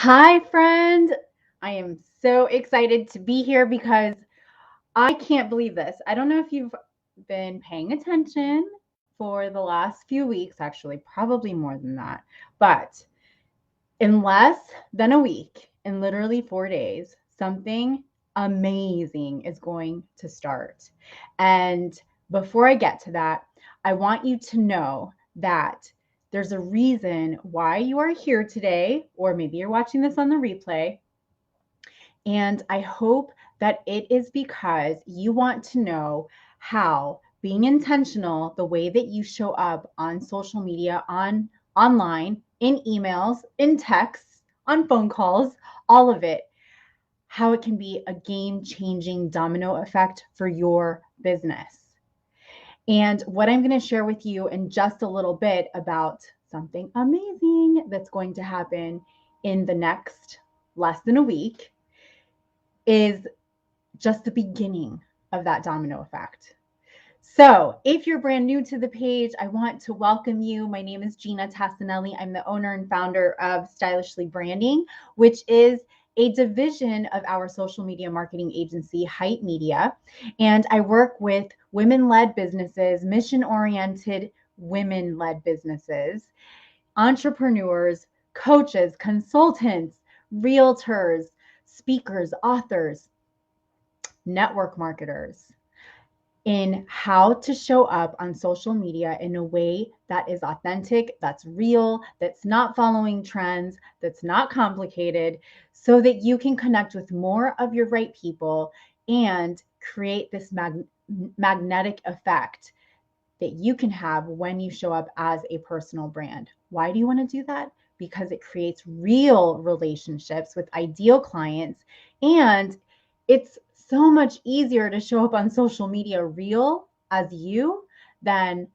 Hi, friend. I am so excited to be here because I can't believe this. I don't know if you've been paying attention for the last few weeks, actually, probably more than that. But in less than a week, in literally 4 days, something amazing is going to start. And before I get to that, I want you to know that there's a reason why you are here today, or maybe you're watching this on the replay. And I hope that it is because you want to know how being intentional, the way that you show up on social media, online, in emails, in texts, on phone calls, all of it, how it can be a game-changing domino effect for your business. And what I'm going to share with you in just a little bit about something amazing that's going to happen in the next less than a week is just the beginning of that domino effect. So, if you're brand new to the page, I want to welcome you. My name is Ginna. I'm the owner and founder of Stylishly Branding, which is a division of our social media marketing agency, Hype Media. And I work with women led businesses, mission oriented women led businesses, entrepreneurs, coaches, consultants, realtors, speakers, authors, network marketers in how to show up on social media in a way that is authentic, that's real, that's not following trends, that's not complicated, so that you can connect with more of your right people and create this magnetic effect that you can have when you show up as a personal brand. Why do you want to do that? Because it creates real relationships with ideal clients, and it's so much easier to show up on social media real as you than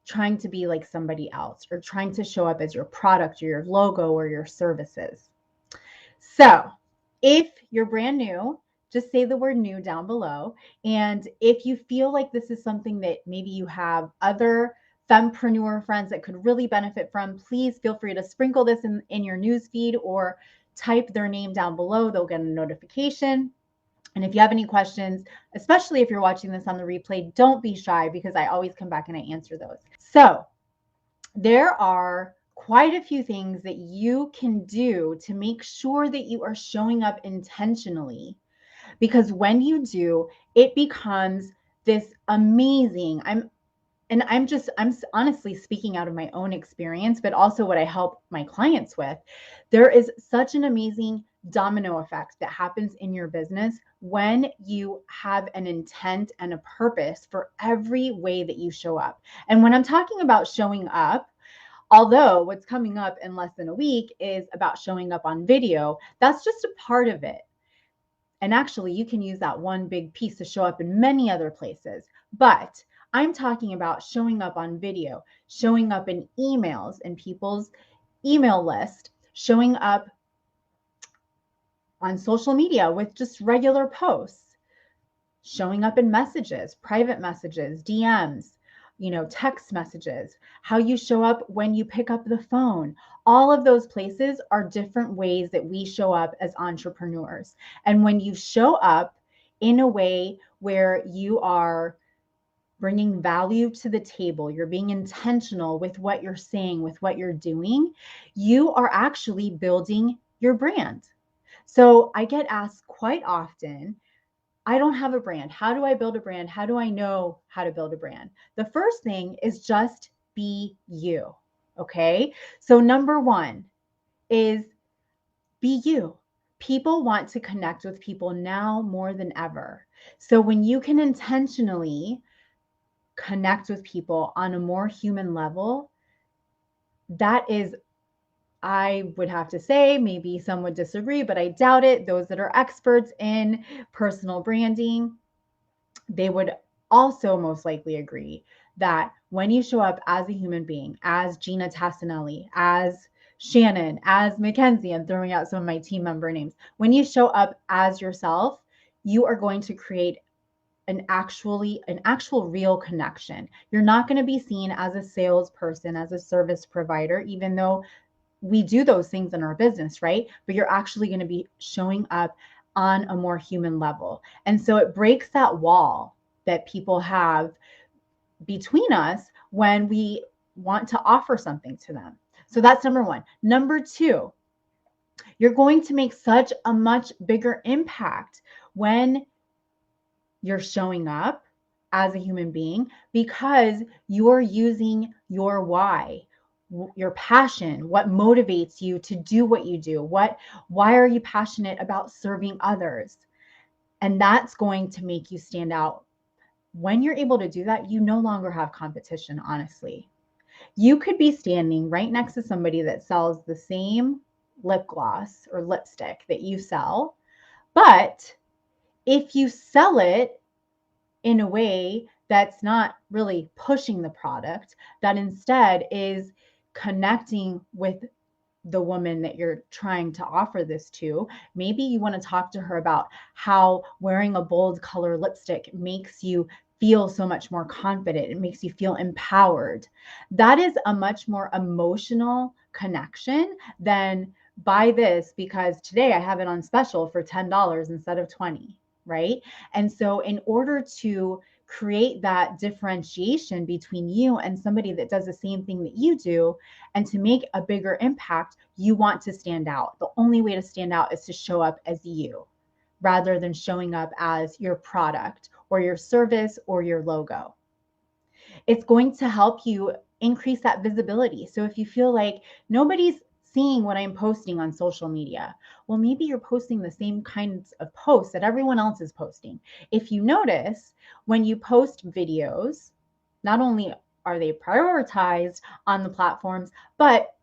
trying to be like somebody else or trying to show up as your product or your logo or your services. So, if you're brand new, just say the word new down below. And if you feel like this is something that maybe you have other fempreneur friends that could really benefit from, please feel free to sprinkle this in your news feed or type their name down below. They'll get a notification. And if you have any questions, especially if you're watching this on the replay, don't be shy because I always come back and I answer those. So there are quite a few things that you can do to make sure that you are showing up intentionally. Because when you do, it becomes this amazing. I'm honestly speaking out of my own experience, but also what I help my clients with. There is such an amazing domino effect that happens in your business when you have an intent and a purpose for every way that you show up. And when I'm talking about showing up, although what's coming up in less than a week is about showing up on video, that's just a part of it. And actually, you can use that one big piece to show up in many other places. But I'm talking about showing up on video, showing up in emails and people's email list, showing up on social media with just regular posts, showing up in messages, private messages, DMs, text messages, how you show up when you pick up the phone. All of those places are different ways that we show up as entrepreneurs. And when you show up in a way where you are bringing value to the table, you're being intentional with what you're saying, with what you're doing, you are actually building your brand. So I get asked quite often, I don't have a brand. How do I build a brand? How do I know how to build a brand? The first thing is just be you. Okay. So, number one is be you. People want to connect with people now more than ever. So, when you can intentionally connect with people on a more human level, that is, I would have to say, maybe some would disagree, but I doubt it. Those that are experts in personal branding, they would also most likely agree that when you show up as a human being, as Ginna, as Shannon, as Mackenzie, I'm throwing out some of my team member names. When you show up as yourself, you are going to create an actual real connection. You're not going to be seen as a salesperson, as a service provider, even though we do those things in our business, right? But you're actually going to be showing up on a more human level. And so it breaks that wall that people have between us when we want to offer something to them. So that's number one. Number two, you're going to make such a much bigger impact when you're showing up as a human being because you're using your why, your passion, what motivates you to do what you do. Why are you passionate about serving others? And that's going to make you stand out. When you're able to do that, you no longer have competition, honestly. You could be standing right next to somebody that sells the same lip gloss or lipstick that you sell, but if you sell it in a way that's not really pushing the product, that instead is connecting with the woman that you're trying to offer this to. Maybe you want to talk to her about how wearing a bold color lipstick makes you feel so much more confident. It makes you feel empowered. That is a much more emotional connection than buy this because today I have it on special for $10 instead of 20, right? And so in order to create that differentiation between you and somebody that does the same thing that you do, and to make a bigger impact, you want to stand out. The only way to stand out is to show up as you rather than showing up as your product or your service or your logo. It's going to help you increase that visibility. So if you feel like nobody's seeing what I'm posting on social media, well, maybe you're posting the same kinds of posts that everyone else is posting. If you notice, when you post videos, not only are they prioritized on the platforms, but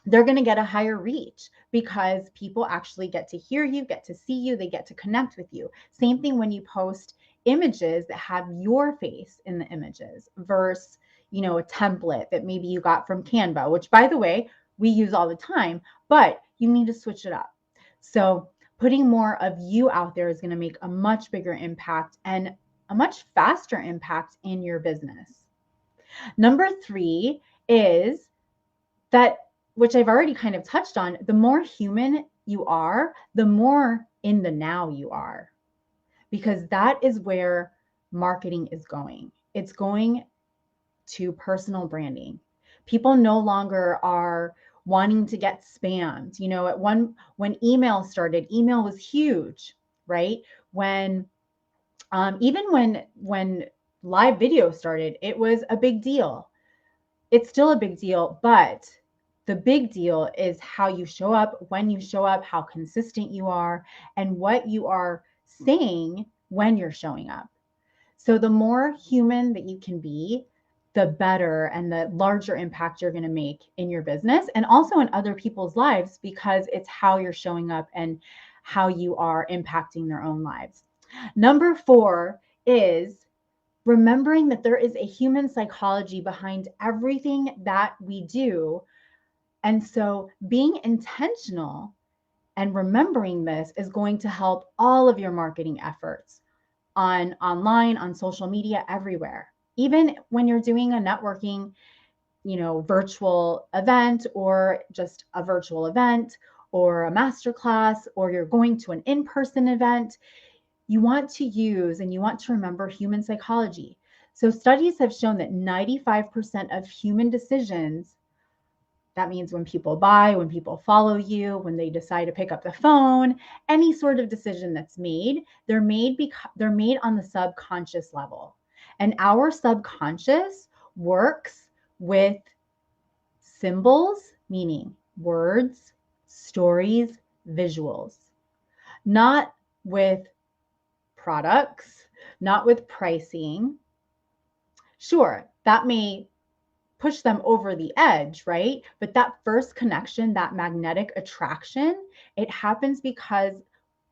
they're going to get a higher reach because people actually get to hear you, get to see you, they get to connect with you. Same thing when you post images that have your face in the images versus, a template that maybe you got from Canva, which by the way, we use all the time, but you need to switch it up. So putting more of you out there is going to make a much bigger impact and a much faster impact in your business. Number 3 is that, which I've already kind of touched on, the more human you are, the more in the now you are, because that is where marketing is going. It's going to personal branding. People no longer are wanting to get spammed. When email started, email was huge, right? Even when live video started, it was a big deal. It's still a big deal, but the big deal is how you show up, when you show up, how consistent you are, and what you are saying when you're showing up. So the more human that you can be, the better and the larger impact you're going to make in your business and also in other people's lives, because it's how you're showing up and how you are impacting their own lives. Number 4 is remembering that there is a human psychology behind everything that we do. And so being intentional and remembering this is going to help all of your marketing efforts online, on social media, everywhere. Even when you're doing a networking, virtual event or just a virtual event or a masterclass, or you're going to an in-person event, you want to use and you want to remember human psychology. So studies have shown that 95% of human decisions, that means when people buy, when people follow you, when they decide to pick up the phone, any sort of decision that's made, they're made on the subconscious level. And our subconscious works with symbols, meaning words, stories, visuals, not with products, not with pricing. Sure, that may push them over the edge, right? But that first connection, that magnetic attraction, it happens because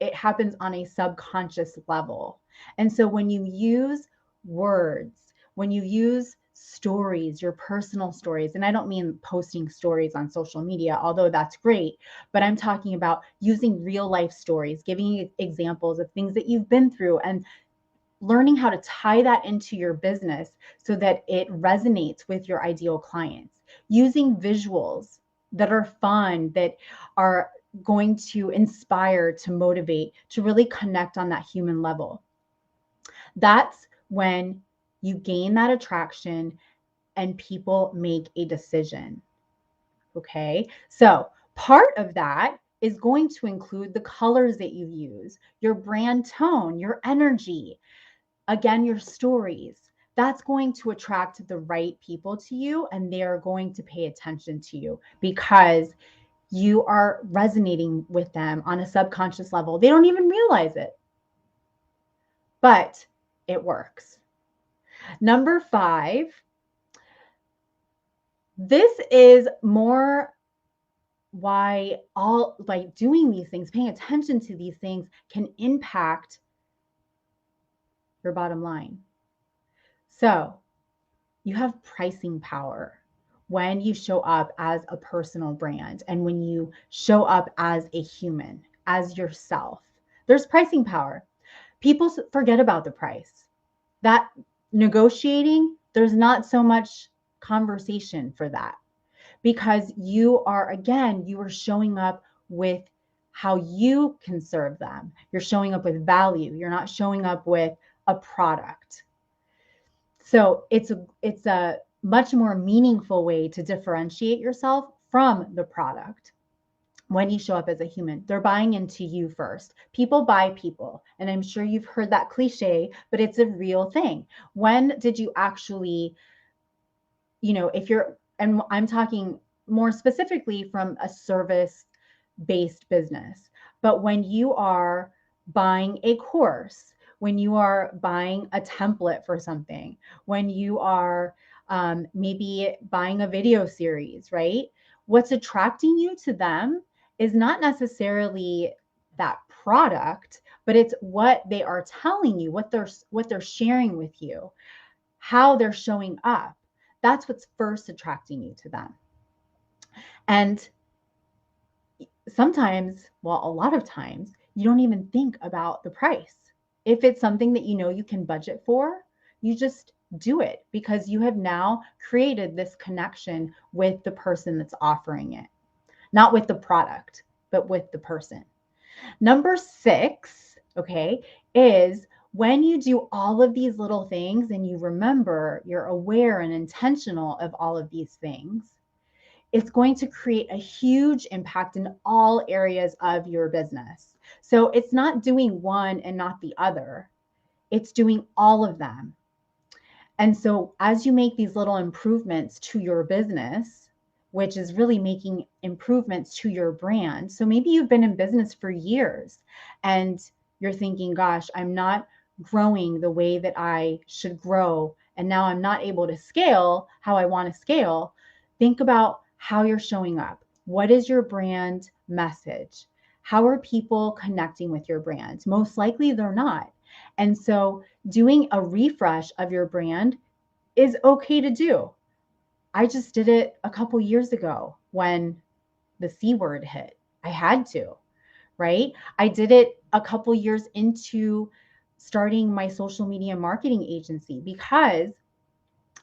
it happens on a subconscious level. And so when you use words, when you use stories, your personal stories, and I don't mean posting stories on social media, although that's great, but I'm talking about using real life stories, giving you examples of things that you've been through and learning how to tie that into your business so that it resonates with your ideal clients. Using visuals, that are fun, that are going to inspire, to motivate, to really connect on that human level. That's when you gain that attraction and people make a decision. Okay. So part of that is going to include the colors that you use, your brand tone, your energy, again, your stories. That's going to attract the right people to you, and they are going to pay attention to you because you are resonating with them on a subconscious level. They don't even realize it, but it works. Number 5, this is more why all like doing these things, paying attention to these things can impact your bottom line. So you have pricing power when you show up as a personal brand and when you show up as a human, as yourself. There's pricing power. People forget about the price. That negotiating, there's not so much conversation for that because you are showing up with how you can serve them. You're showing up with value. You're not showing up with a product. So it's a much more meaningful way to differentiate yourself from the product. When you show up as a human, they're buying into you first. People buy people. And I'm sure you've heard that cliche, but it's a real thing. When did you actually, if you're, and I'm talking more specifically from a service based business, but when you are buying a course, when you are buying a template for something, when you are maybe buying a video series, right? What's attracting you to them is not necessarily that product, but it's what they are telling you, what they're sharing with you, how they're showing up. That's what's first attracting you to them. And sometimes, well, a lot of times, you don't even think about the price. If it's something that you can budget for, you just do it because you have now created this connection with the person that's offering it, not with the product, but with the person. Number 6, okay, is when you do all of these little things and you remember, you're aware and intentional of all of these things, it's going to create a huge impact in all areas of your business. So it's not doing one and not the other. It's doing all of them. And so as you make these little improvements to your business, which is really making improvements to your brand. So maybe you've been in business for years and you're thinking, gosh, I'm not growing the way that I should grow. And now I'm not able to scale how I want to scale. Think about how you're showing up. What is your brand message? How are people connecting with your brand? Most likely they're not. And so doing a refresh of your brand is okay to do. I just did it a couple years ago when the C word hit. I had to, right? I did it a couple years into starting my social media marketing agency because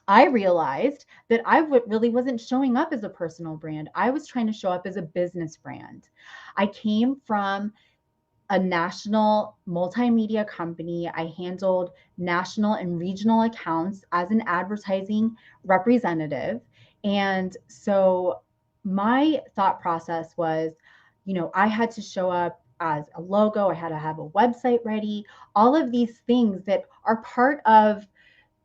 I realized that I really wasn't showing up as a personal brand. I was trying to show up as a business brand. I came from a national multimedia company. I handled national and regional accounts as an advertising representative. And so my thought process was, I had to show up as a logo, I had to have a website ready, all of these things that are part of,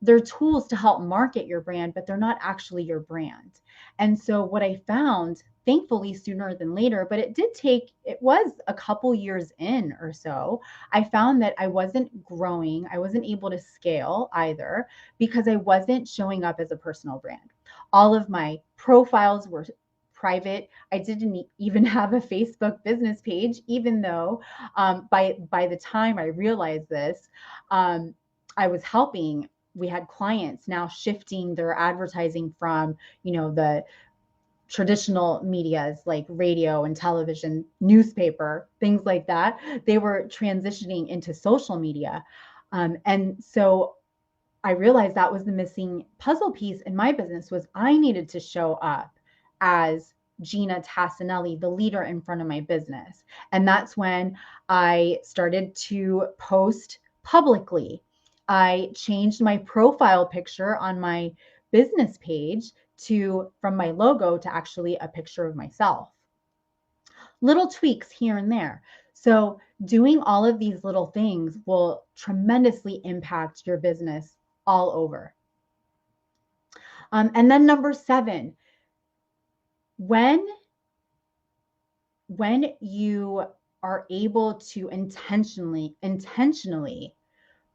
they're tools to help market your brand, but they're not actually your brand. And so what I found, thankfully sooner than later, but it was a couple years in or so, I found that I wasn't growing. I wasn't able to scale either because I wasn't showing up as a personal brand. All of my profiles were private. I didn't even have a Facebook business page, even though by the time I realized this, I was helping. We had clients now shifting their advertising from, the traditional medias like radio and television, newspaper, things like that. They were transitioning into social media. And so I realized that was the missing puzzle piece in my business was I needed to show up as Ginna Tassinelli, the leader in front of my business. And that's when I started to post publicly. I changed my profile picture on my business page from my logo to actually a picture of myself. Little tweaks here and there. So doing all of these little things will tremendously impact your business all over. And then number 7, when you are able to intentionally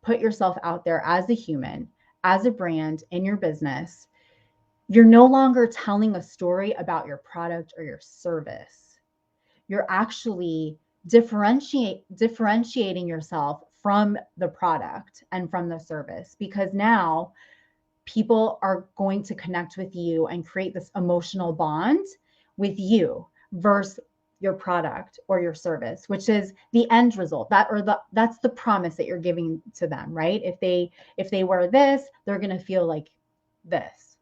put yourself out there as a human, as a brand in your business, you're no longer telling a story about your product or your service. You're actually differentiating yourself from the product and from the service, because now people are going to connect with you and create this emotional bond with you versus your product or your service, which is the end result. That's the promise that you're giving to them, right? If they wear this, they're going to feel like this.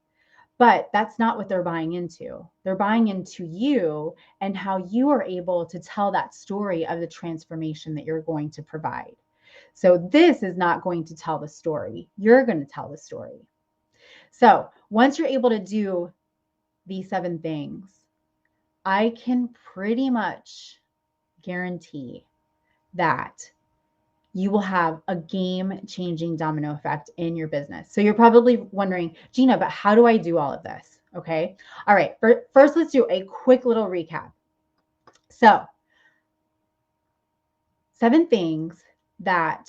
But that's not what they're buying into. They're buying into you and how you are able to tell that story of the transformation that you're going to provide. So this is not going to tell the story. You're going to tell the story. So once you're able to do these 7 things, I can pretty much guarantee that you will have a game-changing domino effect in your business. So you're probably wondering, Ginna, but how do I do all of this? Okay. All right. First, let's do a quick little recap. So 7 things that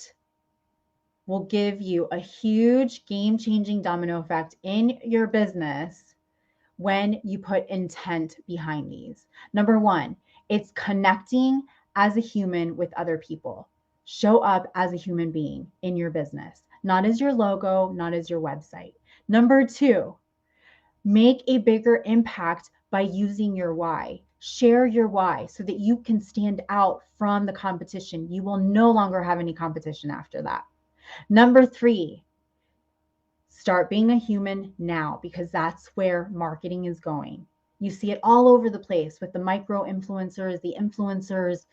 will give you a huge game-changing domino effect in your business when you put intent behind these. Number 1, it's connecting as a human with other people. Show up as a human being in your business, not as your logo, not as your website. Number 2, make a bigger impact by using your why. Share your why so that you can stand out from the competition. You will no longer have any competition after that. Number 3, start being a human now, because that's where marketing is going. You see it all over the place with the micro influencers, the influencers,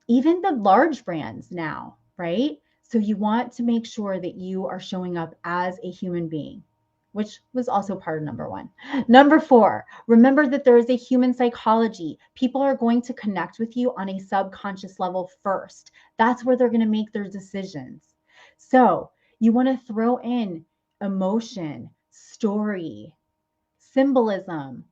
even the large brands now, right? So you want to make sure that you are showing up as a human being, which was also part of number 1. Number 4, remember that there is a human psychology. People are going to connect with you on a subconscious level first. That's where they're going to make their decisions. So you want to throw in emotion, story, symbolism,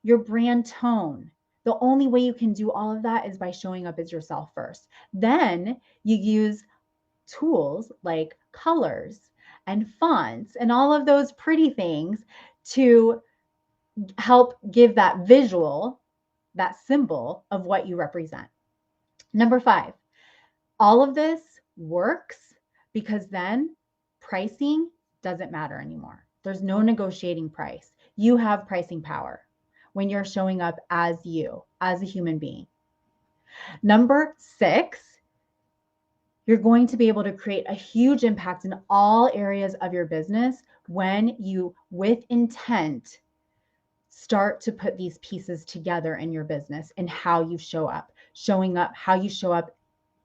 your brand tone. The only way you can do all of that is by showing up as yourself first. Then you use tools like colors and fonts and all of those pretty things to help give that visual, that symbol of what you represent. Number 5, all of this works because then pricing doesn't matter anymore. There's no negotiating price. You have pricing power when you're showing up as you, as a human being. Number 6, you're going to be able to create a huge impact in all areas of your business when you, with intent, start to put these pieces together in your business and how you show up, how you show up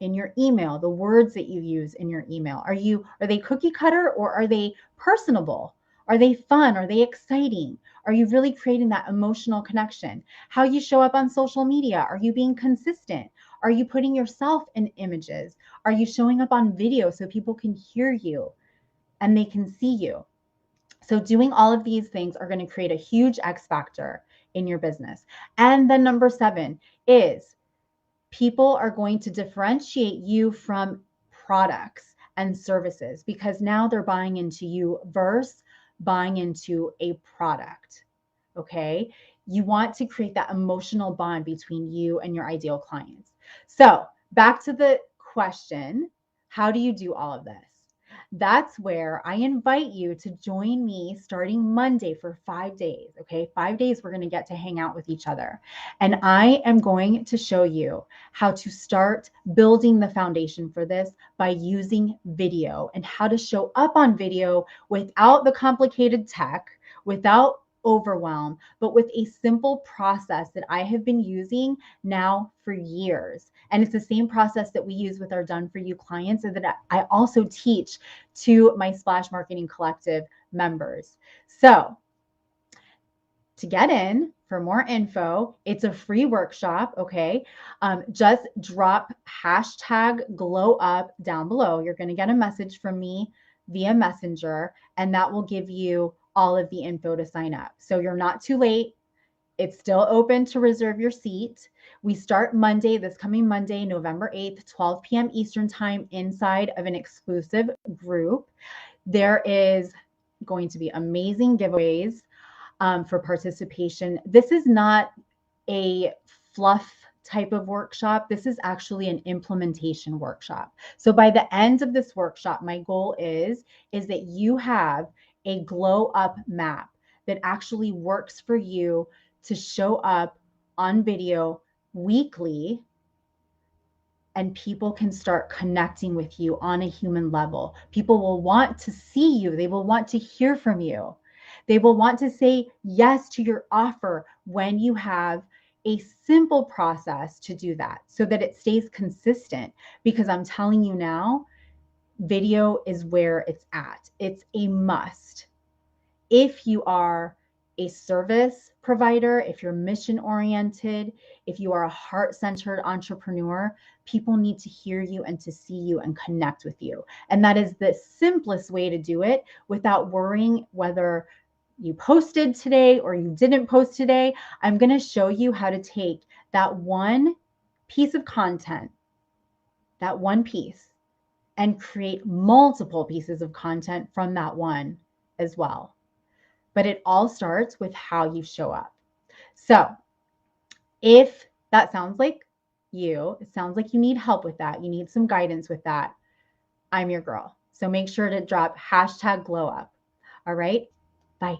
in your email, the words that you use in your email. Are they cookie cutter or are they personable? Are they fun? Are they exciting? Are you really creating that emotional connection? How you show up on social media? Are you being consistent? Are you putting yourself in images? Are you showing up on video so people can hear you and they can see you? So doing all of these things are going to create a huge X factor in your business. And then number 7 is people are going to differentiate you from products and services, because now they're buying into you versus buying into a product. Okay. You want to create that emotional bond between you and your ideal clients. So back to the question, how do you do all of this? That's where I invite you to join me starting Monday for 5 days. Okay. 5 days, we're going to get to hang out with each other. And I am going to show you how to start building the foundation for this by using video and how to show up on video without the complicated tech, without overwhelm, but with a simple process that I have been using now for years. And it's the same process that we use with our Done For You clients, and that I also teach to my Splash Marketing Collective members. So to get in for more info, it's a free workshop, okay? Just drop hashtag glow up down below. You're going to get a message from me via Messenger, and that will give you all of the info to sign up. So you're not too late. It's still open to reserve your seat. We start Monday, this coming Monday, November 8th, 12 p.m. Eastern Time, inside of an exclusive group. There is going to be amazing giveaways for participation. This is not a fluff type of workshop. This is actually an implementation workshop. So by the end of this workshop, my goal is that you have a glow up map that actually works for you to show up on video weekly, and people can start connecting with you on a human level. People will want to see you. They will want to hear from you. They will want to say yes to your offer when you have a simple process to do that, so that it stays consistent. Because I'm telling you now, video is where it's at. It's a must. If you are a service provider, if you're mission oriented, if you are a heart centered entrepreneur, people need to hear you and to see you and connect with you. And that is the simplest way to do it without worrying whether you posted today or you didn't post today. I'm going to show you how to take that one piece of content, that one piece, and create multiple pieces of content from that one as well. But it all starts with how you show up. So if that sounds like you, it sounds like you need help with that, you need some guidance with that, I'm your girl. So make sure to drop hashtag glow up. All right, bye.